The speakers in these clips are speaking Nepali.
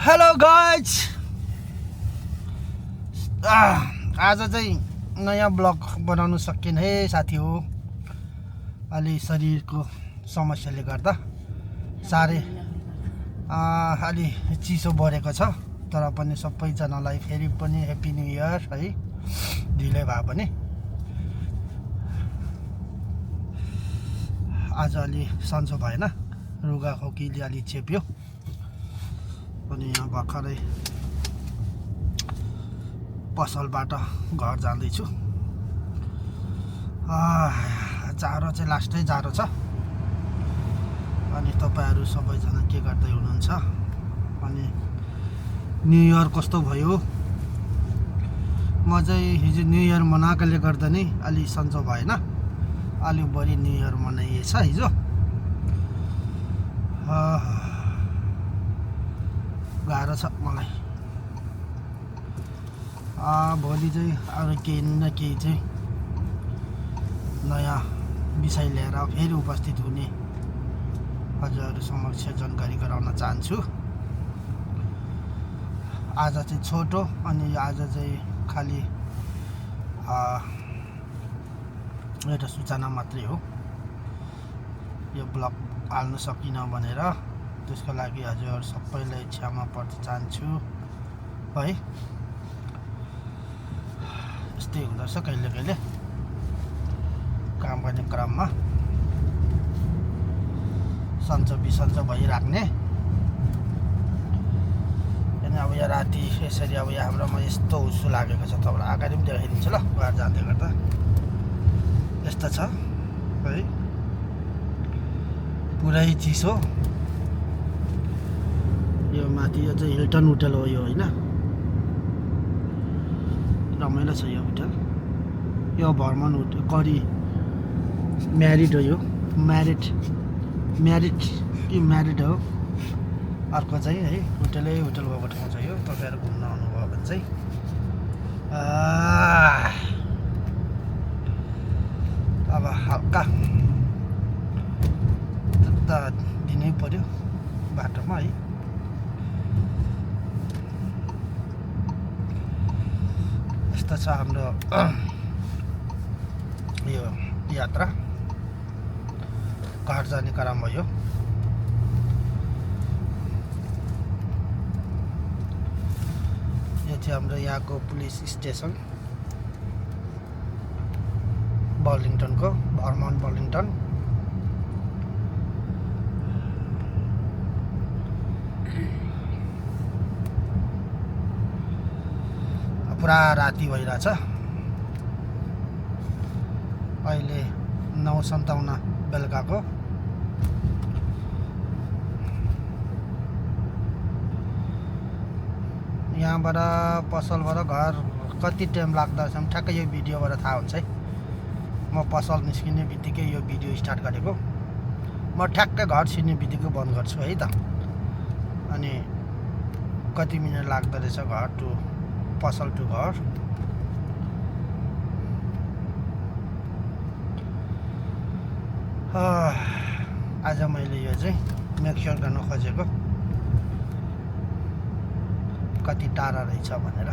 हेलो गाइज, आज चाहिँ नयाँ ब्लग बनाउन सकिएन है साथी हो। अलि शरीरको समस्याले गर्दा साह्रै अलि चिसो बढेको छ। तर पनि सबैजनालाई फेरि पनि ह्याप्पी न्यू इयर है, ढिलै भए पनि। आज अलि सन्चो भएन, रुगा खोकीले अलि चेप्यो। अनि यहाँ भर्खरै पसलबाट घर जाँदैछु। जाडो चाहिँ लास्टै जाडो छ। अनि तपाईहरु सबैजना के गर्दै हुनुहुन्छ? अनि न्यू इयर कस्तो भयो? म चाहिँ हिजो न्यू इयर मनाएकोले गर्दा नै अलि सन्चो भएन, अलि बढी न्यू इयर मनाइएछ हिजो। गाह्रो छ मलाई। भोलि चाहिँ अरू केही न केही चाहिँ नयाँ विषय लिएर फेरि उपस्थित हुने हजुरहरू समक्ष जानकारी गराउन चाहन्छु। आज चाहिँ छोटो, अनि आज चाहिँ खालि एउटा सूचना मात्रै हो। यो ब्लग हाल्न सकिनँ भनेर त्यसको लागि हजुर सबैलाई क्षमा प्रार्थी चाहन्छु है। यस्तै हुँदछ कहिले कहिले काम गर्ने क्रममा सन्चो बिसन्चो भइराख्ने। अनि अब यहाँ राति यसरी अब यहाँ हाम्रोमा यस्तो हुस्सु लागेको छ, तपाईँलाई अगाडि पनि देखाइदिन्छु ल। बाहिर जाँदै गर्दा यस्तो छ है, पुरै चिसो। यो माथि यो चाहिँ हिल्टन होटल हो यो, होइन? रमाइलो छ यो होटल। यो भर्मन होटल करी म्यारिड हो यो, म्यारिड कि म्यारिड हो। अर्को चाहिँ है होटल भएको ठाउँ छ यो। तपाईँहरू घुम्न आउनुभयो भने चाहिँ अब हल्का त दिनै पर्यो बाटोमा है। यस्तो छ हाम्रो यो यात्रा, घर जाने क्रम भयो। यो चाहिँ हाम्रो यहाँको पुलिस स्टेसन बर्लिङटनको, भर्मन बर्लिङटन। पुरा राति भइरहेछ। अहिले 9:57 बेलुकाको। यहाँबाट पसलबाट घर कति टाइम लाग्दो रहेछ ठ्याक्कै यो भिडियोबाट थाहा हुन्छ है। म पसल निस्किने बित्तिकै यो भिडियो स्टार्ट गरेको, म ठ्याक्कै घर छिर्ने बित्तिकै बन्द गर्छु है त। अनि कति मिनट लाग्दो रहेछ घर टु पसल टु घर। आज मैले यो चाहिँ मेकस्योर गर्न खोजेको कति टाढा रहेछ भनेर।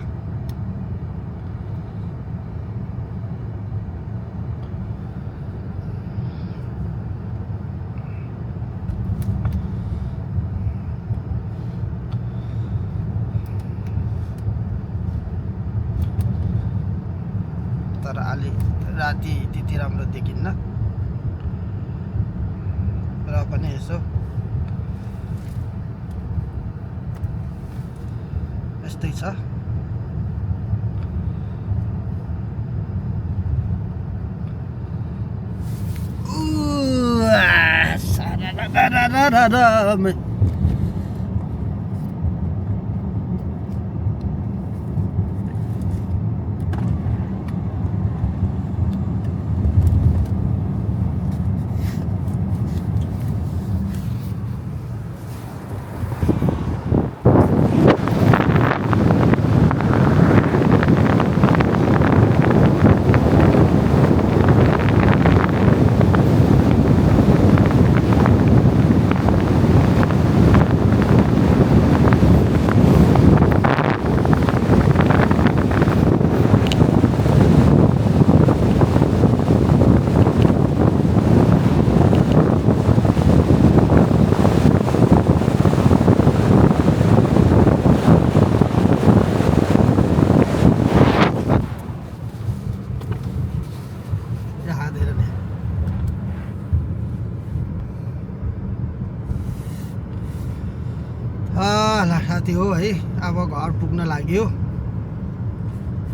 तर अलि राति त्यति राम्रो देखिन्न, र पनि यसो यस्तै छ। ल साथी हो है, अब घर पुग्न लाग्यो।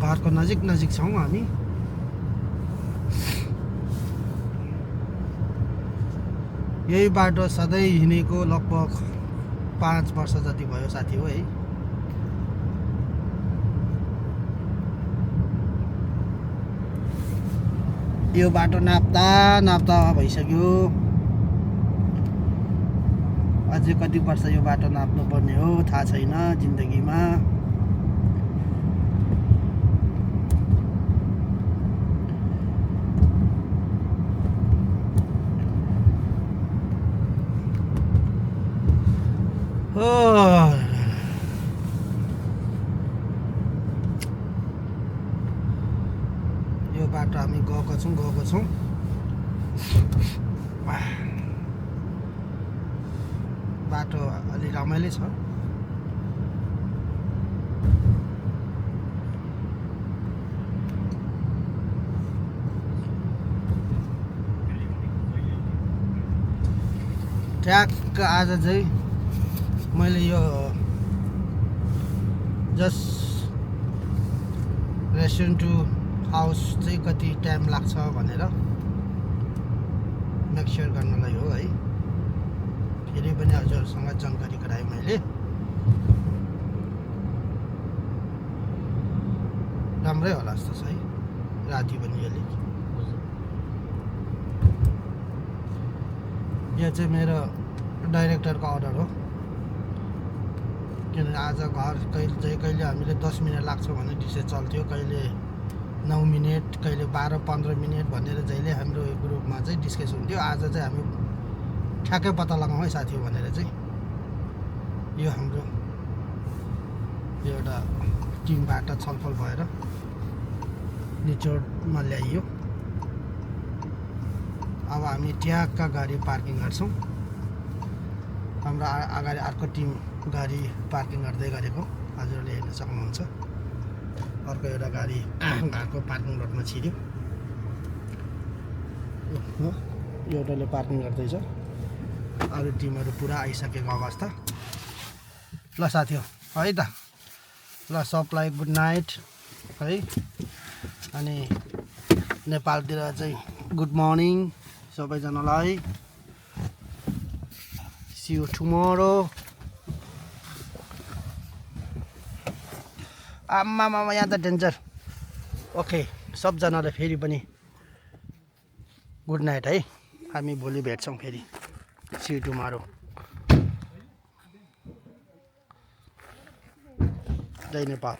घरको नजिक छौँ हामी। यही बाटो सधैँ हिँडेको लगभग 5 वर्ष जति भयो साथी हो है। यो बाटो नाप्दा भइसक्यो। अझै कति वर्ष यो बाटो नाप्नु पर्ने हो थाहा छैन जिन्दगीमा। यो बाटो हामी गएको छौँ। बाटो अलि रमाइलो छ। ट्याक्क आज चाहिँ मैले यो जस्ट रेस्टुरेन्ट टु हाउस चाहिँ कति टाइम लाग्छ भनेर मेक स्योर गर्नलाई हो है। फेरि पनि हजुरहरूसँग जानकारी गराएँ मैले। राम्रै होला जस्तो छ है, राति पनि अलिक। यो चाहिँ मेरो डाइरेक्टरको अर्डर हो। किनभने आज घर कहिले हामीले 10 मिनट लाग्छ भने डिसे चल्थ्यो, कहिले 9 मिनट, कहिले 12-15 मिनट भनेर जहिले हाम्रो ग्रुपमा चाहिँ डिस्कस हुन्थ्यो। आज चाहिँ हामी ठ्याक्कै पत्ता लगाउँ है साथी भनेर चाहिँ यो हाम्रो एउटा टिमबाट छलफल भएर निचोडमा ल्याइयो। अब हामी ट्याक्क गाडी पार्किङ गर्छौँ। हाम्रो अगाडि अर्को टिम गाडी पार्किङ गर्दै गरेको हजुरहरूले हेर्न सक्नुहुन्छ। अर्को एउटा गाडी घरको पार्किङ लटमा छिर्यो। एउटाले पार्किङ गर्दैछ, अरू टिमहरू पुरा आइसकेको अवस्था। ल साथी हो है त, ल सबलाई गुड नाइट है। अनि नेपालतिर चाहिँ गुड मर्निङ सबैजनालाई। See you tomorrow. आम्मामा यहाँ त डेन्जर। ओके सबजनालाई फेरि पनि गुड नाइट है। हामी भोलि भेट्छौँ फेरि। See you tomorrow. जय नेपाल।